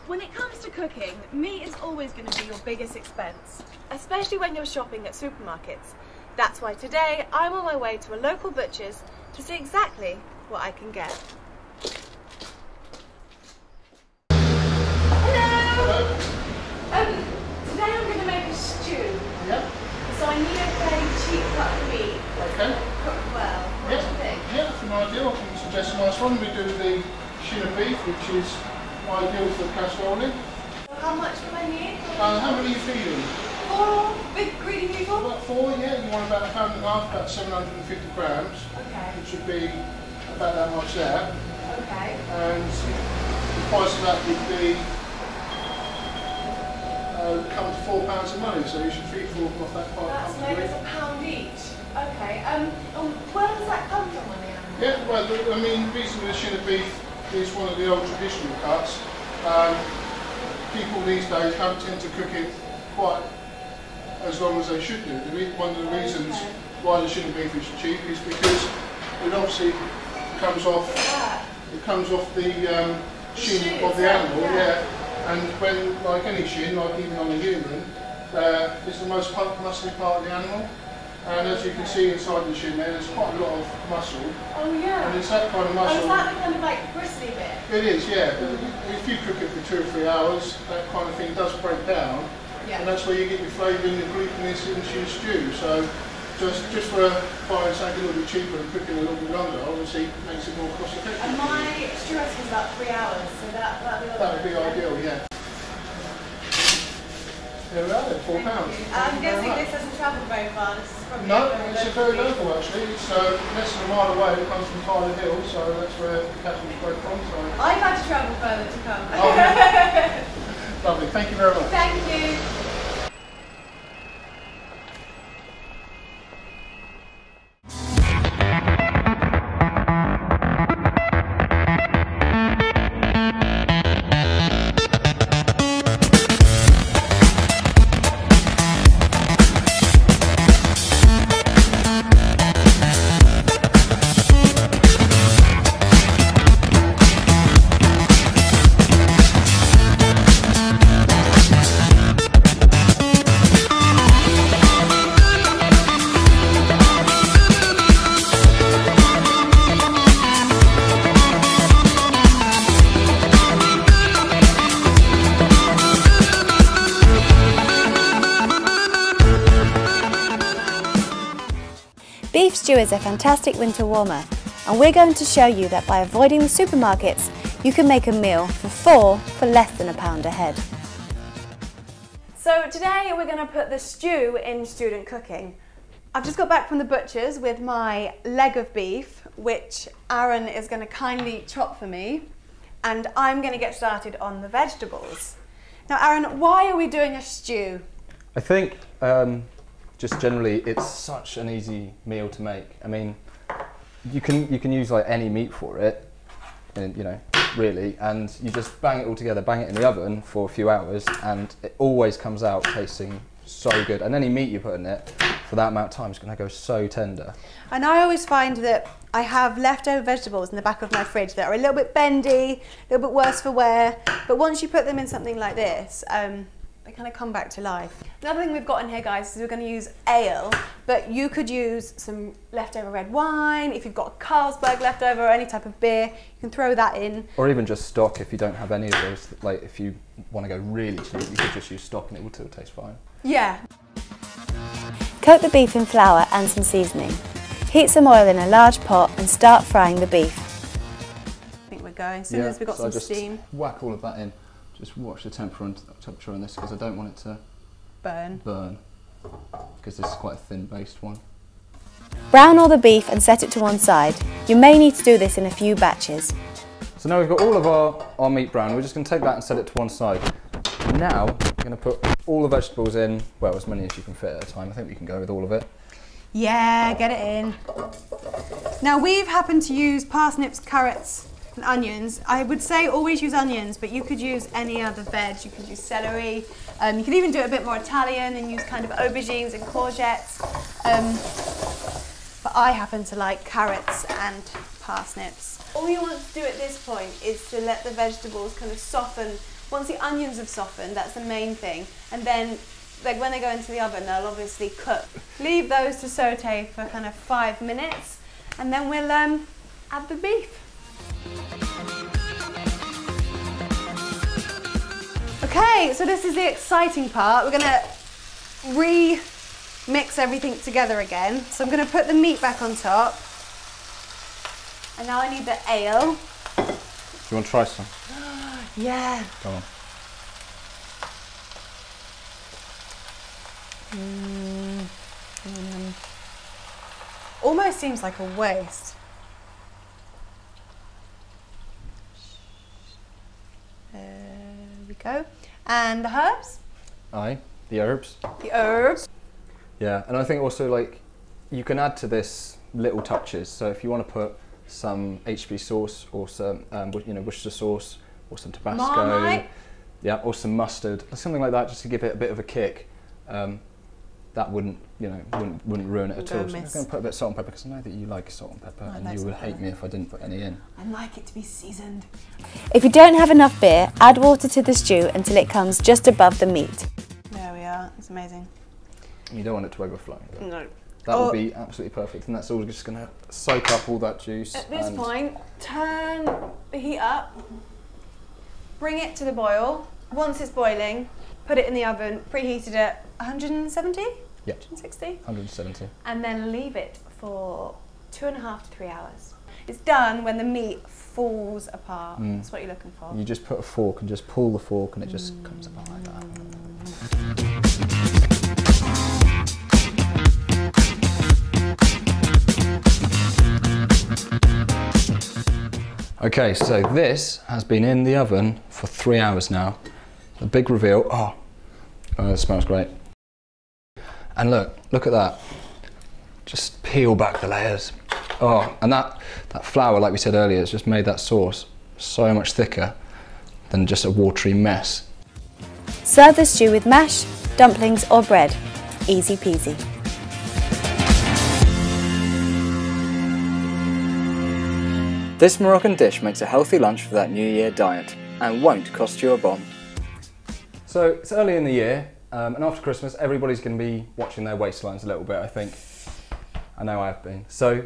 When it comes to cooking, meat is always going to be your biggest expense, especially when you're shopping at supermarkets. That's why today I'm on my way to a local butcher's to see exactly what I can get. Hello! Today I'm going to make a stew. Yep. So I need a fairly cheap cut of meat. Okay. Cooked well. What do you think? Yeah, that's an ideal. I can suggest a nice one. We do the shin of beef, which is ideal for casserole. How much do I need? How many are you feeding? 4 big greedy people? About 4, yeah. You want about 1.5 pounds, about 750 grams. Okay. It should be about that much there. Okay. And the price of that would be come to £4 of money, so you should feed 4 off that part. That's made as £1 each. Okay. Where does that come from on the animal? Yeah, well, I mean, the reason the shin of beef is one of the old traditional cuts. People these days don't tend to cook it quite as long as they should do. One of the reasons why the shin of beef is cheap is because it obviously comes off. It comes off the shin of the animal, yeah. And when, like any shin, like even on a human, it's the most muscly part of the animal. And as you can see inside the shin there's quite a lot of muscle. Oh yeah. And it's that kind of muscle. Oh, is that the kind of like bristly bit? It is, yeah. But if you cook it for 2 or 3 hours, that kind of thing does break down. Yeah. And that's where you get your flavour and your glutinous into your stew. So just for buying something a little bit cheaper and cooking a little bit longer, obviously makes it more cost effective. And my stew recipe is about 3 hours, so that would be ideal, yeah. There we are, £4. I'm guessing this doesn't travel very far. This is probably No, it's very local actually. It's less than a mile away. It comes from Tyler Hill, so that's where the cattle is bred from. So. I've had to travel further to come. Oh, lovely, thank you very much. Thank you. Beef stew is a fantastic winter warmer, and we're going to show you that by avoiding the supermarkets, you can make a meal for 4 for less than £1 a head. So today we're going to put the stew in student cooking. I've just got back from the butcher's with my leg of beef, which Aran is going to kindly chop for me, and I'm going to get started on the vegetables. Now Aran, why are we doing a stew? I think just generally it's such an easy meal to make. I mean, you can use like any meat for it, and you know, really, and you just bang it all together, bang it in the oven for a few hours, and it always comes out tasting so good. And any meat you put in it for that amount of time is going to go so tender. And I always find that I have leftover vegetables in the back of my fridge that are a little bit bendy, a little bit worse for wear, but once you put them in something like this, they kind of come back to life. Another thing we've got in here, guys, is we're going to use ale, but you could use some leftover red wine. If you've got a Carlsberg leftover or any type of beer, you can throw that in. Or even just stock if you don't have any of those. Like if you want to go really cheap, you could just use stock and it will still taste fine. Yeah. Coat the beef in flour and some seasoning. Heat some oil in a large pot and start frying the beef. I think we're going. As soon as we've got some steam. Whack all of that in. Just watch the temperature on this because I don't want it to burn because this is quite a thin based one. Brown all the beef and set it to one side. You may need to do this in a few batches. So now we've got all of our meat brown. We're just going to take that and set it to one side. Now we're going to put all the vegetables in, well, as many as you can fit at a time. I think we can go with all of it. Yeah, get it in. Now we've happened to use parsnips, carrots and onions. I would say always use onions, but you could use any other veg. You could use celery. You could even do it a bit more Italian and use kind of aubergines and courgettes. But I happen to like carrots and parsnips. All you want to do at this point is to let the vegetables kind of soften Once the onions have softened, that's the main thing. And then like when they go into the oven, they'll obviously cook. Leave those to saute for kind of 5 minutes, and then we'll add the beef. Okay, so this is the exciting part. We're gonna mix everything together again. So I'm gonna put the meat back on top. And now I need the ale. Do you want to try some? Yeah. Come on. Almost seems like a waste. There we go. And the herbs? Aye, the herbs. The herbs. Yeah, and I think also like you can add to this little touches. So if you want to put some HB sauce or some Worcester sauce or some Tabasco, Marmite. Yeah, or some mustard, something like that, just to give it a bit of a kick. That wouldn't ruin it at all. So I'm going to put a bit of salt and pepper because I know that you like salt and pepper, and you would hate me if I didn't put any in. I like it to be seasoned. If you don't have enough beer, add water to the stew until it comes just above the meat. There we are. It's amazing. You don't want it to overflow. No. That would be absolutely perfect, and that's all just going to soak up all that juice. At this point, turn the heat up, bring it to the boil. Once it's boiling, put it in the oven, preheated at 170? Yeah. 160? 170. And then leave it for 2.5 to 3 hours. It's done when the meat falls apart. That's what you're looking for. You just put a fork and just pull the fork and it just comes apart like that. Okay, so this has been in the oven for 3 hours now. The big reveal. Oh, it smells great. And look at that. Just peel back the layers. Oh, and that flour, like we said earlier, has just made that sauce so much thicker than just a watery mess. Serve the stew with mash, dumplings or bread. Easy peasy. This Moroccan dish makes a healthy lunch for that New Year diet and won't cost you a bomb. So it's early in the year, and after Christmas everybody's going to be watching their waistlines a little bit, I think. I know I have been. So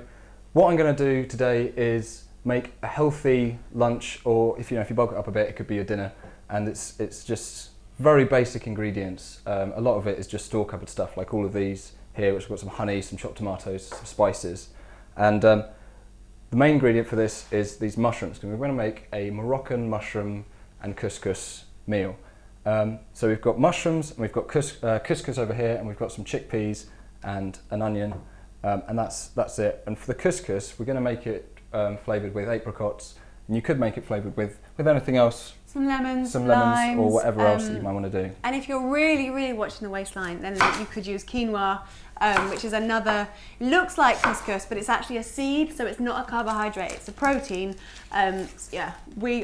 what I'm going to do today is make a healthy lunch, or if you bulk it up a bit, it could be your dinner, and it's just very basic ingredients. A lot of it is just store cupboard stuff, like all of these here, which have got some honey, some chopped tomatoes, some spices, and the main ingredient for this is these mushrooms, because we're going to make a Moroccan mushroom and couscous meal. So we've got mushrooms, and we've got couscous over here, and we've got some chickpeas and an onion, and that's it. And for the couscous, we're going to make it flavoured with apricots, and you could make it flavoured with anything else. Some lemons, limes, or whatever else that you might want to do. And if you're really watching the waistline, then you could use quinoa, which is another, looks like couscous, but it's actually a seed, so it's not a carbohydrate, it's a protein. Yeah,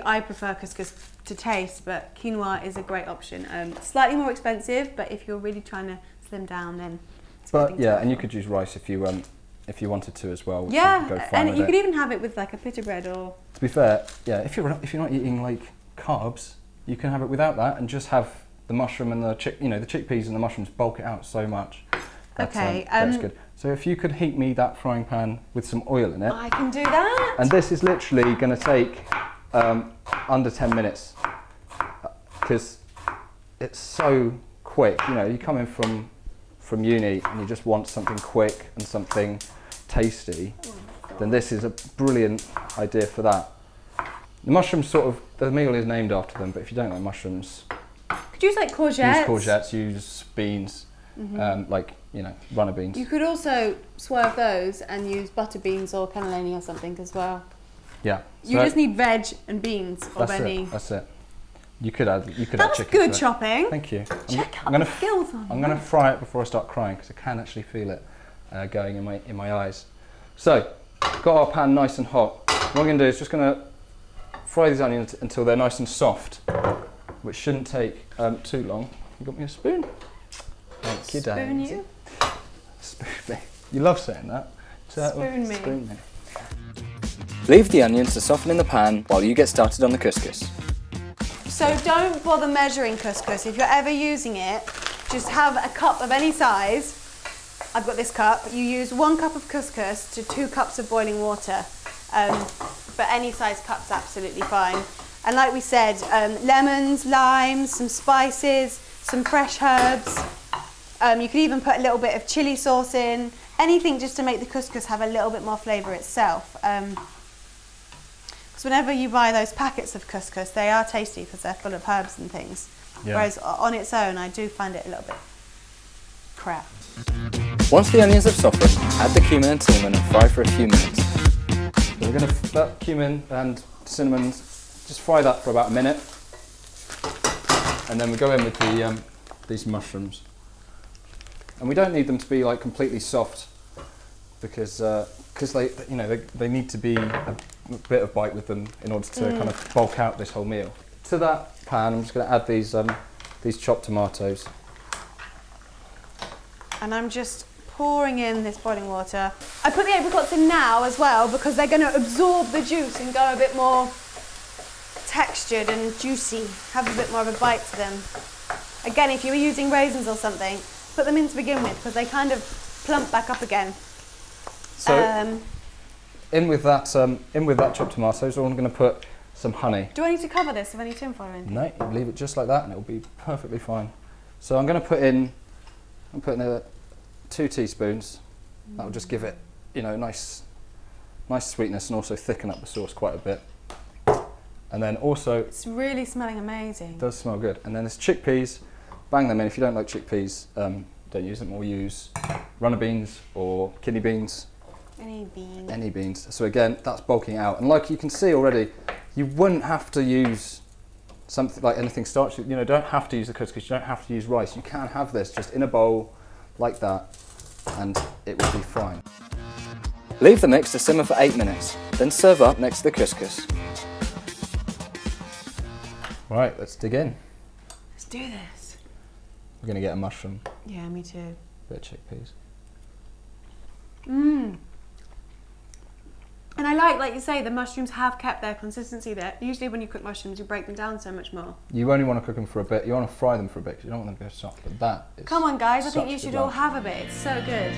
I prefer couscous to taste, but quinoa is a great option. Slightly more expensive, but if you're really trying to slim down, then it's But yeah, and you could use rice if you wanted to as well. Yeah, and you could even have it with like a pita bread or. To be fair, yeah, if you're not eating like carbs, you can have it without that and just have the mushroom and the chickpeas and the mushrooms bulk it out so much. That's good. So if you could heat me that frying pan with some oil in it. I can do that. And this is literally going to take under 10 minutes because it's so quick. You come in from uni and you just want something quick and something tasty, then this is a brilliant idea for that. The mushrooms the meal is named after them, but if you don't like mushrooms, could use like courgettes. Use courgettes, use beans, runner beans. You could also swerve those and use butter beans or cannellini or something as well. Yeah. You just need veg and beans of any. That's it. You could add chicken. That was good chopping. Thank you. Check out the skills on I'm going to fry it before I start crying because I can actually feel it going in my eyes. So, got our pan nice and hot. What I'm going to do is just going to fry these onions until they're nice and soft, which shouldn't take too long. You got me a spoon? Thank you, Dad. Spoon you? Spoon me. You love saying that. Spoon me. Spoon me. Leave the onions to soften in the pan while you get started on the couscous. So don't bother measuring couscous. If you're ever using it, just have a cup of any size. I've got this cup. You use 1 cup of couscous to 2 cups of boiling water. But any size cup's absolutely fine. And like we said, lemons, limes, some spices, some fresh herbs. You could even put a little bit of chili sauce in. Anything just to make the couscous have a little bit more flavour itself. Because whenever you buy those packets of couscous, they are tasty because they're full of herbs and things. Yeah. Whereas on its own, I do find it a little bit crap. Once the onions have softened, add the cumin and cinnamon and fry for a few minutes. So we're going to let cumin and cinnamon, just fry that for about a minute. And then we go in with the, these mushrooms. And we don't need them to be like completely soft because they, you know, they need to be a bit of bite with them in order to kind of bulk out this whole meal. To that pan, I'm just going to add these chopped tomatoes. And I'm just pouring in this boiling water. I put the apricots in now as well because they're going to absorb the juice and go a bit more textured and juicy, have a bit more of a bite to them. Again, if you were using raisins or something, put them in to begin with because they kind of plump back up again. So in with that chopped tomatoes, I'm going to put some honey. Do I need to cover this if I need tinfoil or anything? No, you leave it just like that and it will be perfectly fine. So I'm going to put in, I'm putting in 2 teaspoons. That will just give it, you know, nice sweetness and also thicken up the sauce quite a bit. And then also, it's really smelling amazing. It does smell good. And then there's chickpeas. Bang them in. If you don't like chickpeas, don't use them, or use runner beans or kidney beans. Any beans. Any beans. So again, that's bulking out. And like you can see already, you wouldn't have to use something like anything starchy. You know, don't have to use the couscous. You don't have to use rice. You can have this just in a bowl like that, and it will be fine. Leave the mix to simmer for 8 minutes, then serve up next to the couscous. Right, let's dig in. Let's do this. We're going to get a mushroom. Yeah, me too. Bit of chickpeas. And I like you say, the mushrooms have kept their consistency there. Usually when you cook mushrooms, you break them down so much more. You only want to cook them for a bit. You want to fry them for a bit because you don't want them to go soft. But that is... Come on, guys. I think you such should good all lunch. have a bit. It's so good.